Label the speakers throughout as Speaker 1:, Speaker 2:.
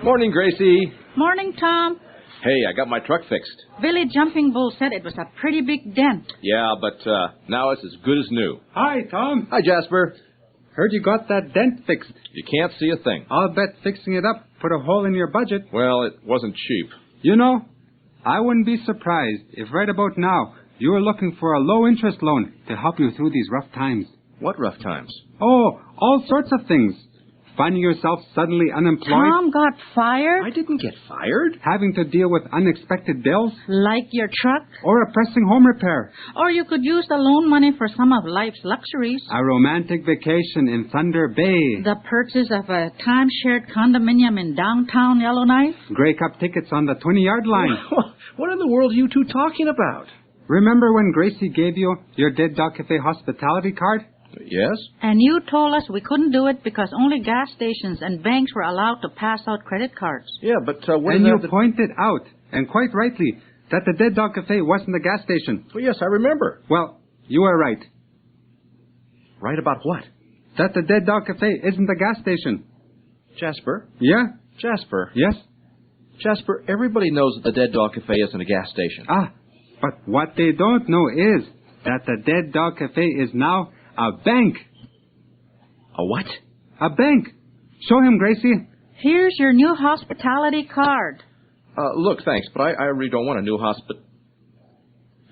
Speaker 1: Morning, Gracie.
Speaker 2: Morning, Tom.
Speaker 1: Hey, I got my truck fixed.
Speaker 2: Billy Jumping Bull said it was a pretty big dent.
Speaker 1: Yeah, but now it's as good as new.
Speaker 3: Hi, Tom.
Speaker 1: Hi, Jasper.
Speaker 3: Heard you got that dent fixed.
Speaker 1: You can't see a thing.
Speaker 3: I'll bet fixing it up put a hole in your budget.
Speaker 1: Well, it wasn't cheap.
Speaker 3: You know, I wouldn't be surprised if right about now you were looking for a low-interest loan to help you through these rough times.
Speaker 1: What rough times?
Speaker 3: Oh, all sorts of things. Finding yourself suddenly unemployed.
Speaker 2: Tom got fired?
Speaker 1: I didn't get fired.
Speaker 3: Having to deal with unexpected bills.
Speaker 2: Like your truck?
Speaker 3: Or a pressing home repair.
Speaker 2: Or you could use the loan money for some of life's luxuries.
Speaker 3: A romantic vacation in Thunder Bay.
Speaker 2: The purchase of a time-shared condominium in downtown Yellowknife.
Speaker 3: Grey Cup tickets on the 20-yard line.
Speaker 1: What in the world are you two talking about?
Speaker 3: Remember when Gracie gave you your Dead Dog Cafe hospitality card?
Speaker 1: Yes?
Speaker 2: And you told us we couldn't do it because only gas stations and banks were allowed to pass out credit cards.
Speaker 1: Yeah, but when...
Speaker 3: And you pointed out, and quite rightly, that the Dead Dog Cafe wasn't a gas station.
Speaker 1: Well, yes, I remember.
Speaker 3: Well, you were right.
Speaker 1: Right about what?
Speaker 3: That the Dead Dog Cafe isn't a gas station.
Speaker 1: Jasper?
Speaker 3: Yeah?
Speaker 1: Jasper?
Speaker 3: Yes?
Speaker 1: Jasper, everybody knows that the Dead Dog Cafe isn't a gas station.
Speaker 3: Ah, but what they don't know is that the Dead Dog Cafe is now a bank.
Speaker 1: A what?
Speaker 3: A bank. Show him, Gracie.
Speaker 2: Here's your new hospitality card.
Speaker 1: Look, thanks, but I really don't want a new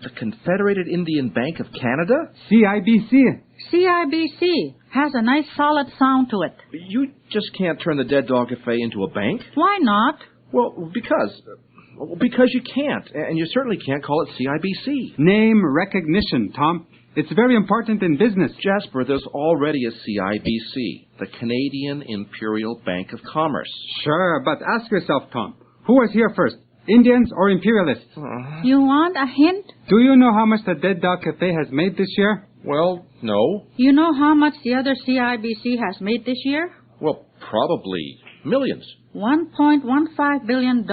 Speaker 1: The Confederated Indian Bank of Canada?
Speaker 3: CIBC.
Speaker 2: CIBC has a nice solid sound to it.
Speaker 1: You just can't turn the Dead Dog Cafe into a bank?
Speaker 2: Why not?
Speaker 1: Well, because you can't, and you certainly can't call it CIBC.
Speaker 3: Name recognition, Tom. It's very important in business.
Speaker 1: Jasper, there's already a CIBC, the Canadian Imperial Bank of Commerce.
Speaker 3: Sure, but ask yourself, Tom, who was here first, Indians or imperialists?
Speaker 2: You want a hint?
Speaker 3: Do you know how much the Dead Dog Cafe has made this year?
Speaker 1: Well, no.
Speaker 2: You know how much the other CIBC has made this year?
Speaker 1: Well, probably millions.
Speaker 2: $1.15 billion,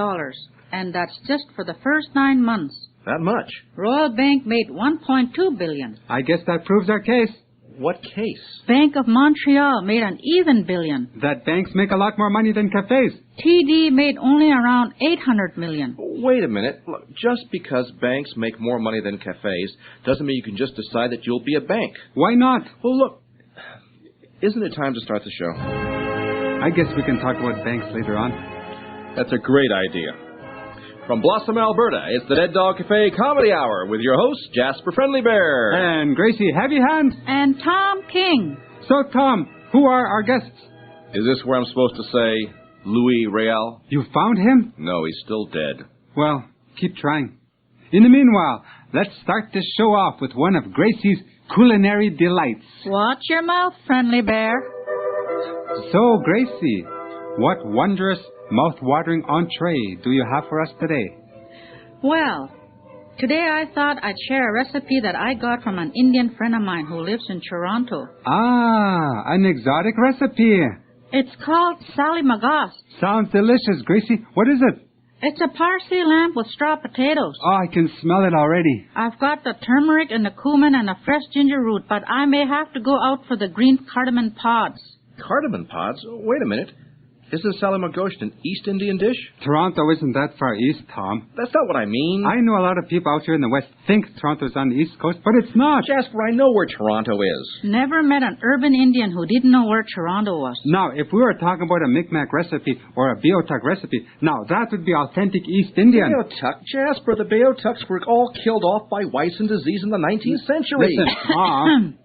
Speaker 2: and that's just for the first 9 months.
Speaker 1: That much?
Speaker 2: Royal Bank made $1.2 billion.
Speaker 3: I guess that proves our case.
Speaker 1: What case?
Speaker 2: Bank of Montreal made an even billion.
Speaker 3: That banks make a lot more money than cafes.
Speaker 2: TD made only around $800 million.
Speaker 1: Wait a minute. Look, just because banks make more money than cafes doesn't mean you can just decide that you'll be a bank.
Speaker 3: Why not?
Speaker 1: Well, look, isn't it time to start the show?
Speaker 3: I guess we can talk about banks later on.
Speaker 1: That's a great idea. From Blossom, Alberta, it's the Dead Dog Cafe Comedy Hour with your host, Jasper Friendly Bear.
Speaker 3: And Gracie Heavy Hand.
Speaker 2: And Tom King.
Speaker 3: So, Tom, who are our guests?
Speaker 1: Is this where I'm supposed to say Louis Real?
Speaker 3: You found him?
Speaker 1: No, he's still dead.
Speaker 3: Well, keep trying. In the meanwhile, let's start this show off with one of Gracie's culinary delights.
Speaker 2: Watch your mouth, Friendly Bear.
Speaker 3: So, Gracie, what wondrous, mouth-watering entree do you have for us today?
Speaker 2: Well, today I thought I'd share a recipe that I got from an Indian friend of mine who lives in Toronto.
Speaker 3: Ah, an exotic recipe.
Speaker 2: It's called Sally Magost.
Speaker 3: Sounds delicious, Gracie. What is it?
Speaker 2: It's a parsley lamb with straw potatoes.
Speaker 3: Oh, I can smell it already.
Speaker 2: I've got the turmeric and the cumin and a fresh ginger root, but I may have to go out for the green cardamom pods.
Speaker 1: Cardamom pods? Wait a minute. Isn't Sally Magost an East Indian dish?
Speaker 3: Toronto isn't that far east, Tom.
Speaker 1: That's not what I mean.
Speaker 3: I know a lot of people out here in the West think Toronto's on the East Coast, but it's not.
Speaker 1: Jasper, I know where Toronto is.
Speaker 2: Never met an urban Indian who didn't know where Toronto was.
Speaker 3: Now, if we were talking about a Micmac recipe or a Beothuk recipe, now that would be authentic East Indian.
Speaker 1: Beothuk? Jasper, the Beothuks were all killed off by Weissen disease in the 19th century.
Speaker 3: Listen, Tom.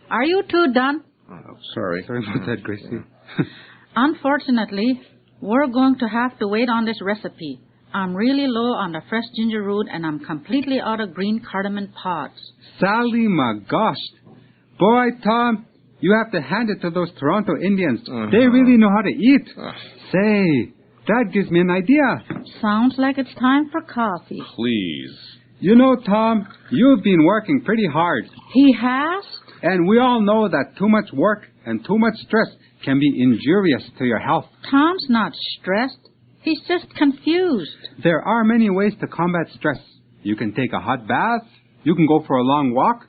Speaker 2: Are you two done?
Speaker 1: Oh, sorry.
Speaker 3: Sorry about that, Gracie.
Speaker 2: Unfortunately, we're going to have to wait on this recipe. I'm really low on the fresh ginger root, and I'm completely out of green cardamom pods.
Speaker 3: Sally Magost. Boy, Tom, you have to hand it to those Toronto Indians. They really know how to eat. Say, that gives me an idea.
Speaker 2: Sounds like it's time for coffee.
Speaker 1: Please.
Speaker 3: You know, Tom, you've been working pretty hard.
Speaker 2: He has?
Speaker 3: And we all know that too much work and too much stress can be injurious to your health.
Speaker 2: Tom's not stressed. He's just confused.
Speaker 3: There are many ways to combat stress. You can take a hot bath. You can go for a long walk.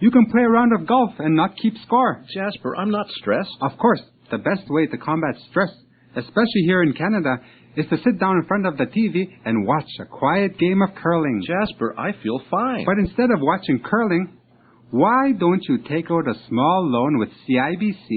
Speaker 3: You can play a round of golf and not keep score.
Speaker 1: Jasper, I'm not stressed.
Speaker 3: Of course, the best way to combat stress especially here in Canada, is to sit down in front of the TV and watch a quiet game of curling.
Speaker 1: Jasper, I feel fine.
Speaker 3: But instead of watching curling, why don't you take out a small loan with CIBC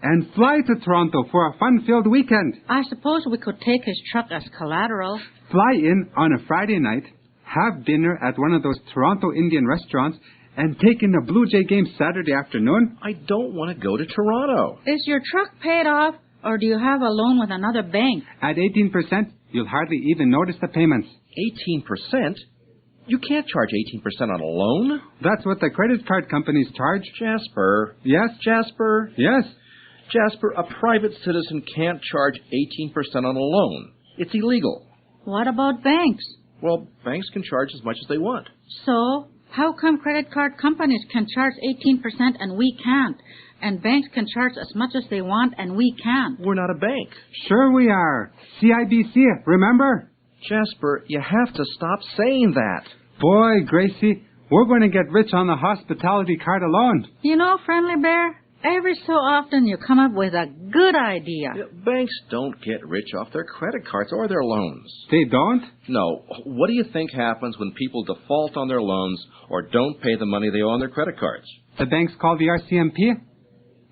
Speaker 3: and fly to Toronto for a fun-filled weekend?
Speaker 2: I suppose we could take his truck as collateral.
Speaker 3: Fly in on a Friday night, have dinner at one of those Toronto Indian restaurants, and take in the Blue Jay game Saturday afternoon?
Speaker 1: I don't want to go to Toronto.
Speaker 2: Is your truck paid off, or do you have a loan with another bank?
Speaker 3: At 18%, you'll hardly even notice the payments.
Speaker 1: 18%? You can't charge 18% on a loan.
Speaker 3: That's what the credit card companies charge.
Speaker 1: Jasper.
Speaker 3: Yes?
Speaker 1: Jasper.
Speaker 3: Yes.
Speaker 1: Jasper, a private citizen can't charge 18% on a loan. It's illegal.
Speaker 2: What about banks?
Speaker 1: Well, banks can charge as much as they want.
Speaker 2: So, how come credit card companies can charge 18% and we can't? And banks can charge as much as they want and we can't?
Speaker 1: We're not a bank.
Speaker 3: Sure we are. CIBC, remember?
Speaker 1: Jasper, you have to stop saying that.
Speaker 3: Boy, Gracie, we're going to get rich on the hospitality card alone.
Speaker 2: You know, Friendly Bear, every so often you come up with a good idea.
Speaker 1: Banks don't get rich off their credit cards or their loans.
Speaker 3: They don't?
Speaker 1: No. What do you think happens when people default on their loans or don't pay the money they owe on their credit cards?
Speaker 3: The banks call the RCMP?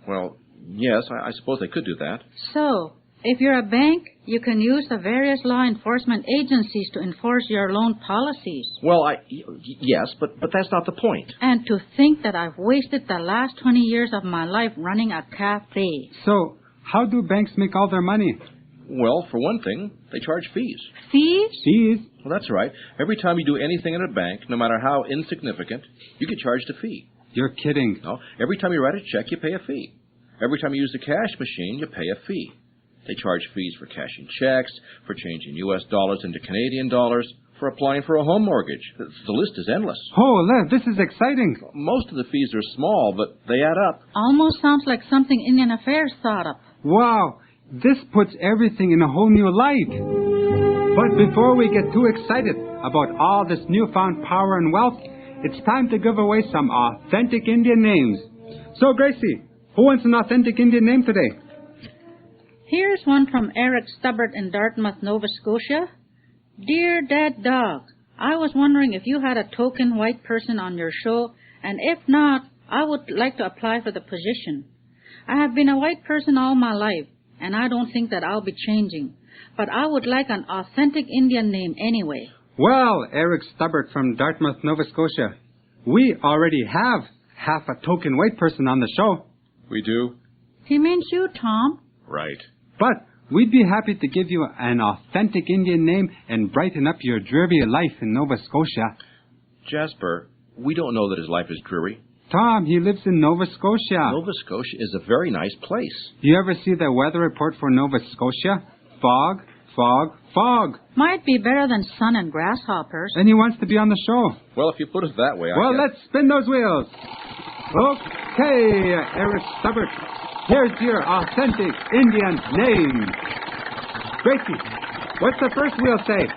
Speaker 1: Well, yes, I suppose they could do that.
Speaker 2: So, if you're a bank, you can use the various law enforcement agencies to enforce your loan policies.
Speaker 1: Well, yes, but that's not the point.
Speaker 2: And to think that I've wasted the last 20 years of my life running a cafe.
Speaker 3: So, how do banks make all their money?
Speaker 1: Well, for one thing, they charge fees.
Speaker 2: Fees?
Speaker 3: Fees?
Speaker 1: Well, that's right. Every time you do anything in a bank, no matter how insignificant, you get charged a fee.
Speaker 3: You're kidding.
Speaker 1: No, every time you write a check, you pay a fee. Every time you use the cash machine, you pay a fee. They charge fees for cashing checks, for changing U.S. dollars into Canadian dollars, for applying for a home mortgage. The list is endless.
Speaker 3: Oh, this is exciting.
Speaker 1: Most of the fees are small, but they add up.
Speaker 2: Almost sounds like something Indian Affairs thought up.
Speaker 3: Wow, this puts everything in a whole new light. But before we get too excited about all this newfound power and wealth, it's time to give away some authentic Indian names. So, Gracie, who wants an authentic Indian name today?
Speaker 2: Here's one from Eric Stubbert in Dartmouth, Nova Scotia. Dear Dead Dog, I was wondering if you had a token white person on your show, and if not, I would like to apply for the position. I have been a white person all my life, and I don't think that I'll be changing. But I would like an authentic Indian name anyway.
Speaker 3: Well, Eric Stubbert from Dartmouth, Nova Scotia, we already have half a token white person on the show.
Speaker 1: We do?
Speaker 2: He means you, Tom.
Speaker 1: Right.
Speaker 3: But we'd be happy to give you an authentic Indian name and brighten up your dreary life in Nova Scotia.
Speaker 1: Jasper, we don't know that his life is dreary.
Speaker 3: Tom, he lives in Nova Scotia.
Speaker 1: Nova Scotia is a very nice place.
Speaker 3: Do you ever see the weather report for Nova Scotia? Fog, fog, fog.
Speaker 2: Might be better than sun and grasshoppers.
Speaker 3: And he wants to be on the show.
Speaker 1: Well, if you put it that way,
Speaker 3: Well,
Speaker 1: I guess.
Speaker 3: let's spin those wheels. Okay, Eric Stubbert, here's your authentic Indian name. Gracie, what's the first wheel say?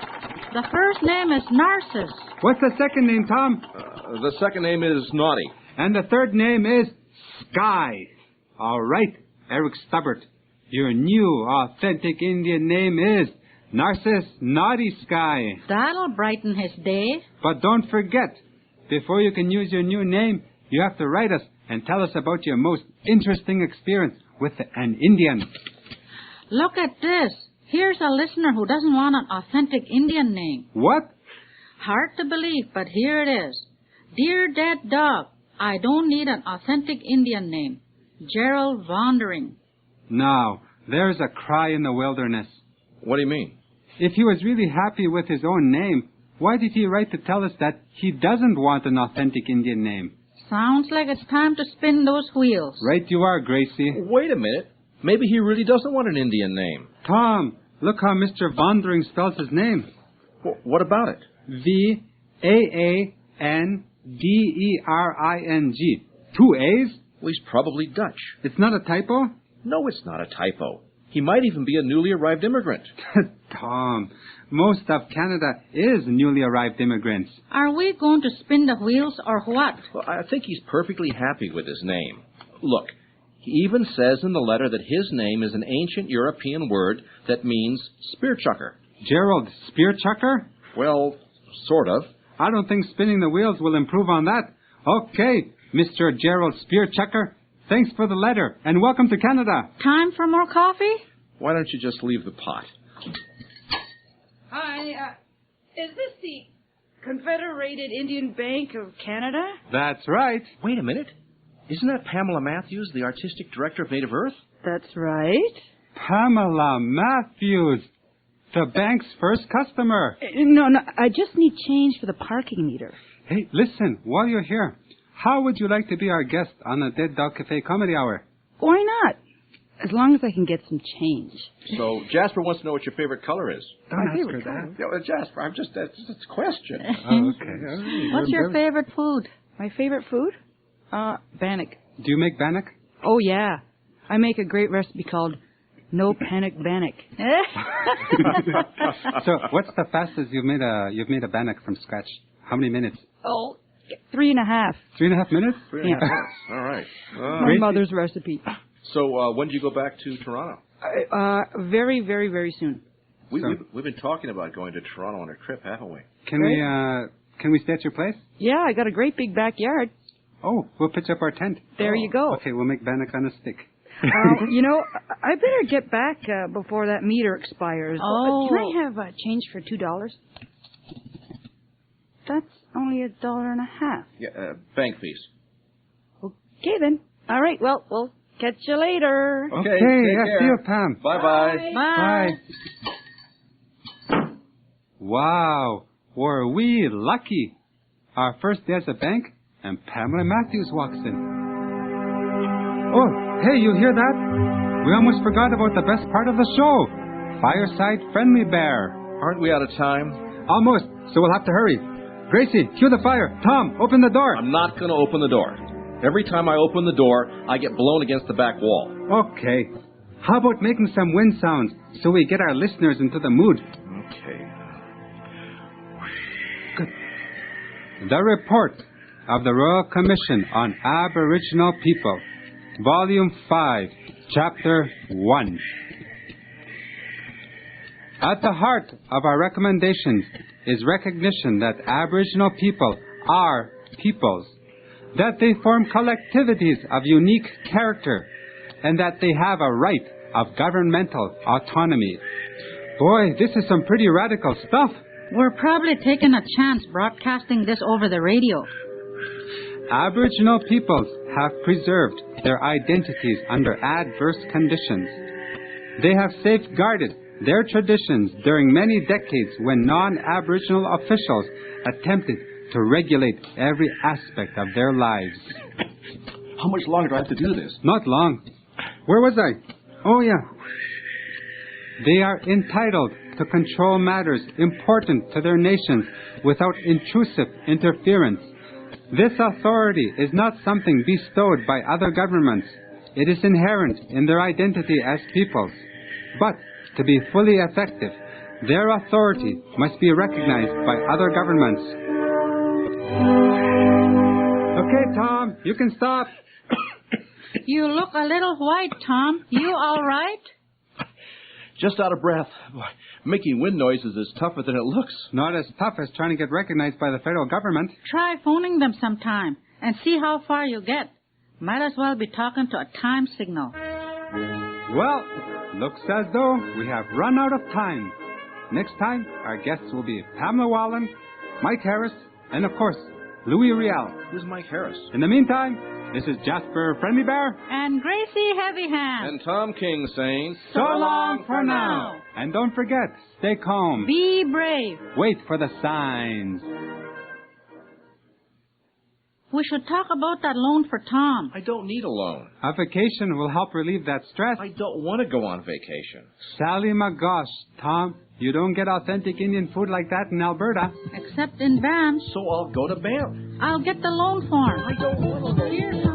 Speaker 2: The first name is Narcissus.
Speaker 3: What's the second name, Tom?
Speaker 1: The second name is Naughty.
Speaker 3: And the third name is Sky. All right, Eric Stubbert, your new authentic Indian name is Narcissus Naughty Sky.
Speaker 2: That'll brighten his day.
Speaker 3: But don't forget, before you can use your new name, you have to write us and tell us about your most interesting experience with an Indian.
Speaker 2: Look at this. Here's a listener who doesn't want an authentic Indian name.
Speaker 3: What?
Speaker 2: Hard to believe, but here it is. Dear Dead Dog, I don't need an authentic Indian name. Gerald Wandering.
Speaker 3: Now, there's a cry in the wilderness.
Speaker 1: What do you mean?
Speaker 3: If he was really happy with his own name, why did he write to tell us that he doesn't want an authentic Indian name?
Speaker 2: Sounds like it's time to spin those wheels.
Speaker 3: Right you are, Gracie.
Speaker 1: Wait a minute. Maybe he really doesn't want an Indian name.
Speaker 3: Tom, look how Mr. Wandering spells his name.
Speaker 1: What about it?
Speaker 3: V-A-A-N-D-E-R-I-N-G. 2 A's?
Speaker 1: Well, he's probably Dutch.
Speaker 3: It's not a typo?
Speaker 1: No, it's not a typo. He might even be a newly arrived immigrant.
Speaker 3: Tom, most of Canada is newly arrived immigrants.
Speaker 2: Are we going to spin the wheels or what?
Speaker 1: Well, I think he's perfectly happy with his name. Look, He even says in the letter that his name is an ancient European word that means spear chucker.
Speaker 3: Gerald Spearchucker?
Speaker 1: Well, sort of.
Speaker 3: I don't think spinning the wheels will improve on that. Okay, Mr. Gerald Spearchucker, thanks for the letter, and welcome to Canada.
Speaker 2: Time for more coffee?
Speaker 1: Why don't you just leave the pot?
Speaker 4: Hi, is this the Confederated Indian Bank of Canada?
Speaker 3: That's right.
Speaker 1: Wait a minute. Isn't that Pamela Matthews, the artistic director of Native Earth?
Speaker 4: That's right.
Speaker 3: Pamela Matthews, the bank's first customer.
Speaker 4: No, I just need change for the parking meter.
Speaker 3: Hey, listen, while you're here, how would you like to be our guest on the Dead Dog Cafe Comedy Hour?
Speaker 4: Why not? As long as I can get some change.
Speaker 1: So Jasper wants to know what your favorite color is.
Speaker 3: Don't
Speaker 4: My
Speaker 3: ask
Speaker 4: favorite
Speaker 3: her that.
Speaker 1: Yeah, well, Jasper, that's a question.
Speaker 3: Oh, okay. All right.
Speaker 2: What's your favorite food?
Speaker 4: My favorite food? Bannock.
Speaker 3: Do you make bannock?
Speaker 4: Oh, yeah. I make a great recipe called No Panic Bannock.
Speaker 3: So, what's the fastest you've made a bannock from scratch? How many minutes?
Speaker 4: Oh, 3.5.
Speaker 3: 3.5 minutes?
Speaker 1: 3.5 minutes. All right.
Speaker 4: My mother's recipe.
Speaker 1: So when do you go back to Toronto?
Speaker 4: Very, very, very soon.
Speaker 1: We've been talking about going to Toronto on a trip, haven't we?
Speaker 3: Can we stay at your place?
Speaker 4: Yeah, I got a great big backyard.
Speaker 3: Oh, we'll pitch up our tent.
Speaker 4: There you go.
Speaker 3: Okay, we'll make bannock on a stick.
Speaker 4: I better get back before that meter expires.
Speaker 2: Oh.
Speaker 4: Can I have change for $2? That's only $1.50.
Speaker 1: Yeah, bank fees.
Speaker 4: Okay, then. All right, well, we'll catch you later.
Speaker 1: Okay,
Speaker 3: yeah,
Speaker 1: take
Speaker 3: see you,
Speaker 1: care.
Speaker 3: Pam.
Speaker 1: Bye-bye.
Speaker 2: Bye.
Speaker 3: Wow, were we lucky. Our first day at the bank, and Pamela Matthews walks in. Oh, hey, you hear that? We almost forgot about the best part of the show. Fireside Friendly Bear.
Speaker 1: Aren't we out of time?
Speaker 3: Almost, so we'll have to hurry. Gracie, cue the fire. Tom, open the door.
Speaker 1: I'm not going to open the door. Every time I open the door, I get blown against the back wall.
Speaker 3: Okay. How about making some wind sounds so we get our listeners into the mood?
Speaker 1: Okay.
Speaker 3: Good. The report of the Royal Commission on Aboriginal People, Volume 5, Chapter 1. At the heart of our recommendations is recognition that Aboriginal people are peoples, that they form collectivities of unique character, and that they have a right of governmental autonomy. Boy, this is some pretty radical stuff.
Speaker 2: We're probably taking a chance broadcasting this over the radio.
Speaker 3: Aboriginal peoples have preserved their identities under adverse conditions. They have safeguarded their traditions during many decades when non-Aboriginal officials attempted to regulate every aspect of their lives.
Speaker 1: How much longer do I have to do this?
Speaker 3: Not long. Where was I? Oh, yeah. They are entitled to control matters important to their nations without intrusive interference. This authority is not something bestowed by other governments. It is inherent in their identity as peoples. But to be fully effective, their authority must be recognized by other governments. Okay, Tom, you can stop.
Speaker 2: You look a little white, Tom. You all right?
Speaker 1: Just out of breath. Boy, making wind noises is tougher than it looks.
Speaker 3: Not as tough as trying to get recognized by the federal government.
Speaker 2: Try phoning them sometime and see how far you get. Might as well be talking to a time signal.
Speaker 3: Well, looks as though we have run out of time. Next time, our guests will be Pamela Wallen, Mike Harris, and of course, Louis Riel.
Speaker 1: Who's Mike Harris?
Speaker 3: In the meantime, this is Jasper Friendly Bear.
Speaker 2: And Gracie Heavy Hand.
Speaker 1: And Tom King saying,
Speaker 3: So long for now. And don't forget, stay calm.
Speaker 2: Be brave.
Speaker 3: Wait for the signs.
Speaker 2: We should talk about that loan for Tom.
Speaker 1: I don't need a loan.
Speaker 3: A vacation will help relieve that stress.
Speaker 1: I don't want to go on vacation.
Speaker 3: Sally my gosh, Tom, you don't get authentic Indian food like that in Alberta.
Speaker 2: Except in Banff.
Speaker 1: So I'll go to Banff.
Speaker 2: I'll get the loan form.
Speaker 1: I don't want to go.
Speaker 2: Here, Tom.